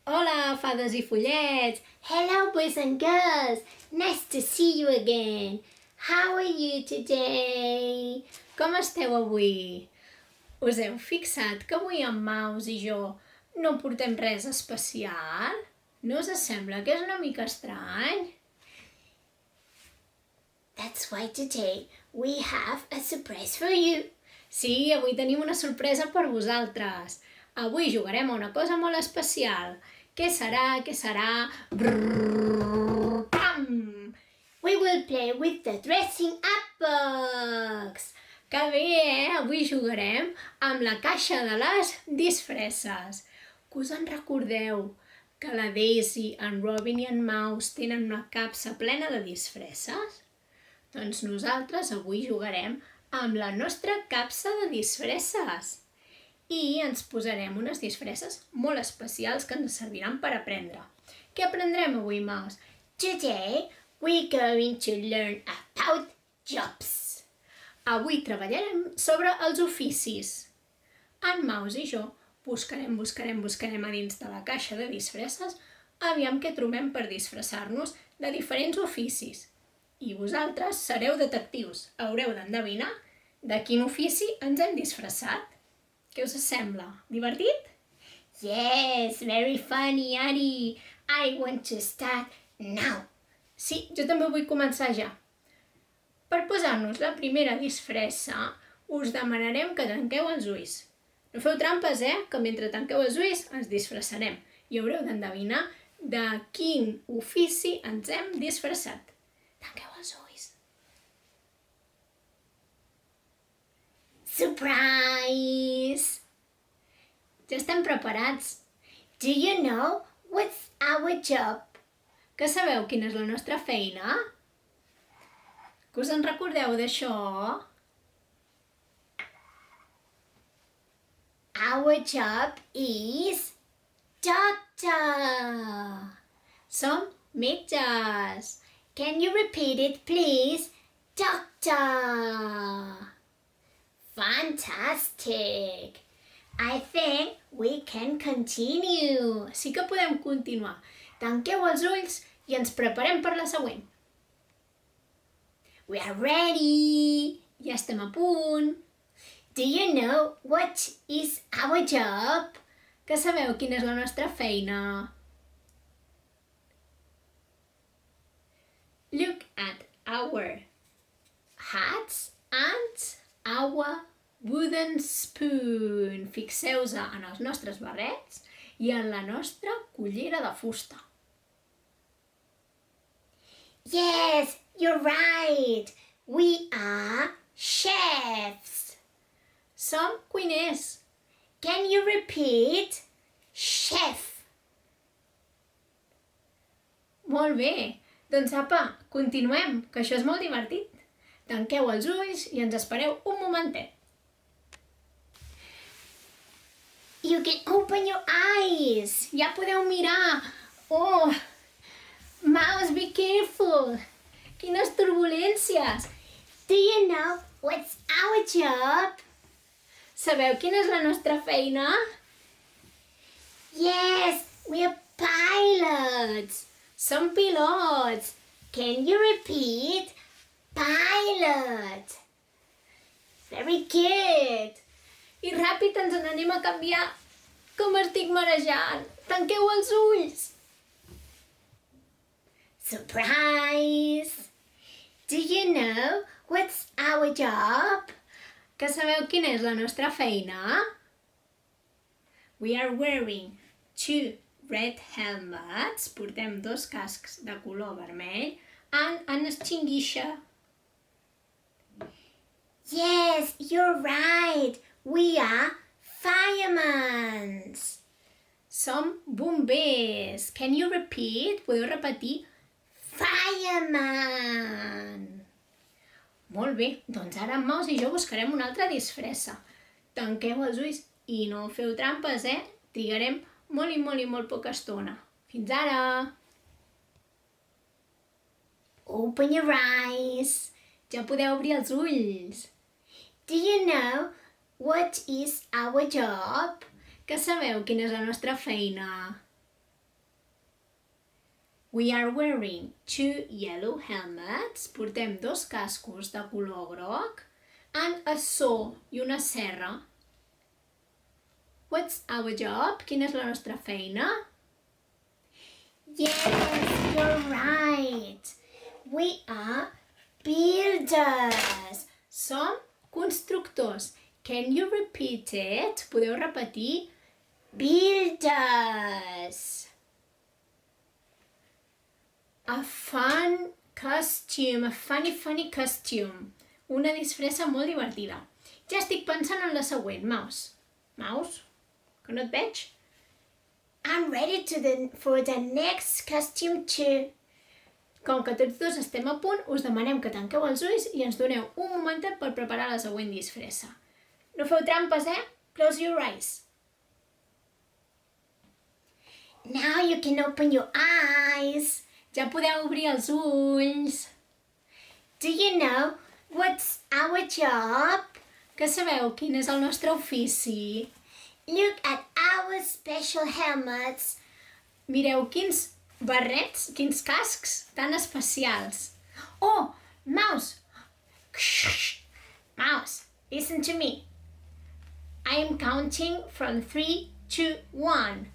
Hola, fades i follets! Hello, boys and girls! Nice to see you again! How are you today? Com esteu avui? Us heu fixat que avui en Maus i jo no portem res especial? No us sembla que és una mica estrany? That's why today we have a surprise for you. Sí, avui tenim una sorpresa per vosaltres. Avui jugarem a una cosa molt especial. Què serà? Què serà? Brrrr, pam! We will play with the dressing up box. Que bé, eh? Avui jugarem amb la caixa de les disfresses. Que us en recordeu que la Daisy, en Robin i en Mouse tenen una capsa plena de disfresses? Doncs nosaltres avui jugarem amb la nostra capsa de disfresses. I ens posarem unes disfresses molt especials que ens serviran per aprendre. Què aprendrem avui, Mouse? Today we're going to learn about jobs. Avui treballarem sobre els oficis. En Mouse i jo buscarem a dins de la caixa de disfresses aviam què trobem per disfressar-nos de diferents oficis. I vosaltres sereu detectius. Haureu d'endevinar de quin ofici ens hem disfressat. Què us sembla? Divertit? Yes, very funny, Ari. I want to start now. Sí, jo també vull començar ja. Per posar-nos la primera disfressa, us demanarem que tanqueu els ulls. No feu trampes, que mentre tanqueu els ulls ens disfressarem i haureu d'endevinar de quin ofici ens hem disfressat. Tanqueu els ulls. Surprise! Ja estem preparats. Do you know what's our job? Que sabeu quina és la nostra feina? Que us en recordeu d'això? Our job is doctor. Som metges. Can you repeat it, please? Doctor. Fantastic. I think we can continue. Sí que podem continuar. Tanqueu els ulls i ens preparem per la següent. We are ready. Ja estem a punt. Do you know what is our job? Que sabeu quina és la nostra feina? Look at our hats and our wooden spoon. Fixeu-vos en els nostres barrets i en la nostra cullera de fusta. Yes, you're right. We are chefs. Som cuiners. Can you repeat? Chef. Molt bé. Doncs apa, continuem, que això és molt divertit. Tanqueu els ulls i ens espereu un momentet. You can open your eyes. Ja podeu mirar. Oh, Mouse, be careful. Quines turbulències. Do you know what's our job? Sabeu quina és la nostra feina? Yes, we're pilots. Som pilots. Can you repeat? Pilot. Very good. I ràpid ens n'anem a canviar. Com estic marejant. Tanqueu els ulls. Surprise. Do you know what's our job? Que sabeu quina és la nostra feina? We are wearing 2 red helmets. Portem 2 cascs de color vermell and an extinguisher. Yes, you're right. We are firemen. Som bombers. Can you repeat? Podeu repetir? Fireman. Molt bé, doncs ara en Mouse i jo buscarem una altra disfressa. Tanqueu els ulls i no feu trampes, Trigarem molt poca estona. Fins ara! Open your eyes. Ja podeu obrir els ulls. Do you know what is our job? Que sabeu quina és la nostra feina? We are wearing 2 yellow helmets. Portem 2 cascos de color groc and a saw i una serra. What's our job? Quina és la nostra feina? Yes, you're right. We are builders. Som constructors. Can you repeat it? Podeu repetir? Builders. A fun costume, a funny costume. Una disfressa molt divertida. Ja estic pensant en la següent, Maus. Maus? Que no et veig? I'm ready for the next costume too. Com que tots dos estem a punt, us demanem que tanqueu els ulls i ens doneu un momentet per preparar la següent disfressa. No feu trampes, eh? Close your eyes. Now you can open your eyes. Ja podeu obrir els ulls. Do you know what's our job? Que sabeu quin és el nostre ofici? Look at our special helmets. Mireu quins barrets, quins cascs tan especials. Oh, Mouse! Mouse, listen to me. I am counting from 3, 2, 1.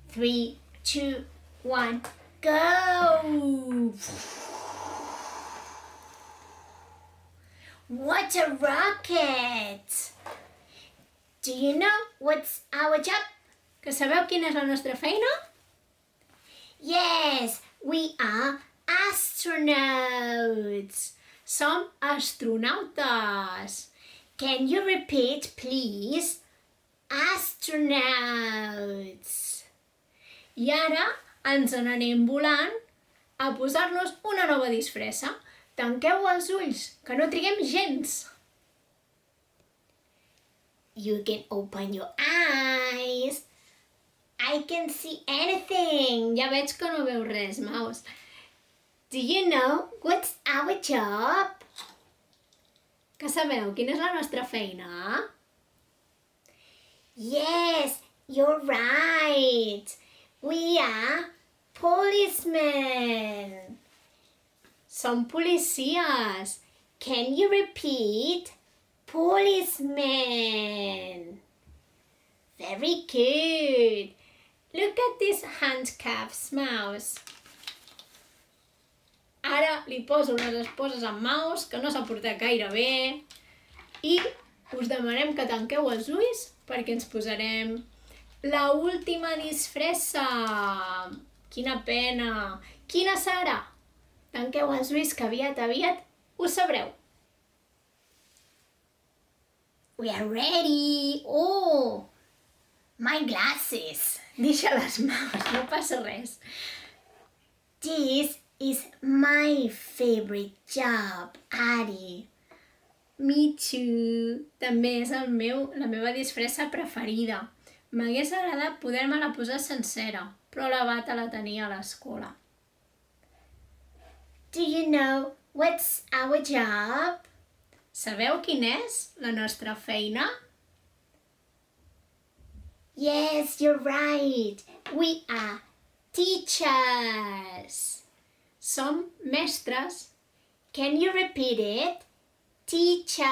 3, 2, 1, go! What a rocket! Do you know what's our job? Que sabeu quina és la nostra feina? Yes, we are astronauts. Som astronautes. Can you repeat, please? Astronauts. I ara ens n'anem volant a posar-nos una nova disfressa. Tanqueu els ulls, que no triguem gens. You can open your eyes. I can see anything. Ja veig que no veu res, Maus. Do you know what's our job? Que sabeu quina és la nostra feina? Yes, you're right. We are policemen. Som policies. Can you repeat? Policemen. Very good. Look at these handcuffs, Mouse. Ara li poso unes esposes a Mouse, que no s'ha portat gaire bé, i us demanem que tanqueu els ulls perquè ens posarem la última disfressa. Quina pena. Quina serà? Tanqueu els ulls que aviat ho sabreu. We are ready. Oh, my glasses. Deixa-les, Maus, no passa res. This is my favorite job, Ari. Me too. També és la meva disfressa preferida. M'hagués agradat poder-me-la posar sencera, però la bata la tenia a l'escola. Do you know what's our job? Sabeu quina és la nostra feina? Yes, you're right. We are teachers. Som mestres. Can you repeat it? Teacher.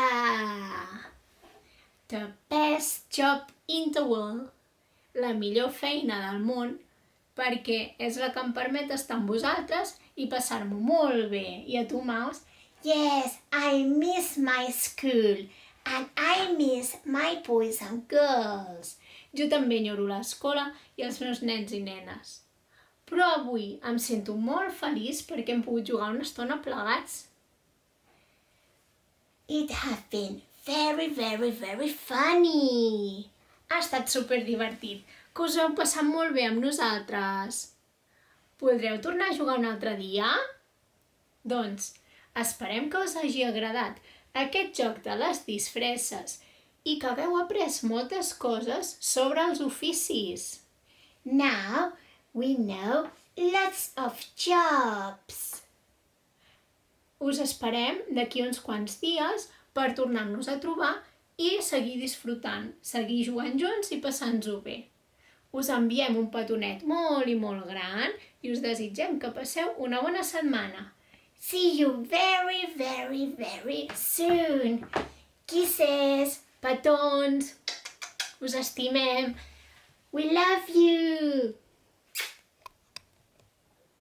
The best job in the world. La millor feina del món, perquè és la que em permet estar amb vosaltres i passar-m'ho molt bé. I a tu, Maus? Yes, I miss my school and I miss my boys and girls. Jo també enyoro l'escola i els meus nens i nenes. Però avui em sento molt feliç perquè hem pogut jugar una estona plegats. It has been very, very, very funny. Ha estat superdivertit, que us heu passat molt bé amb nosaltres. Podreu tornar a jugar un altre dia? Doncs esperem que us hagi agradat aquest joc de les disfresses i que hagueu après moltes coses sobre els oficis. Now we know lots of jobs. Us esperem d'aquí uns quants dies per tornar-nos a trobar i seguir disfrutant, seguir jugant junts i passant-nos-ho bé. us enviem un petonet molt i molt gran i us desitgem que passeu una bona setmana. See you very, very, very soon. Kisses. Petons, us estimem. We love you.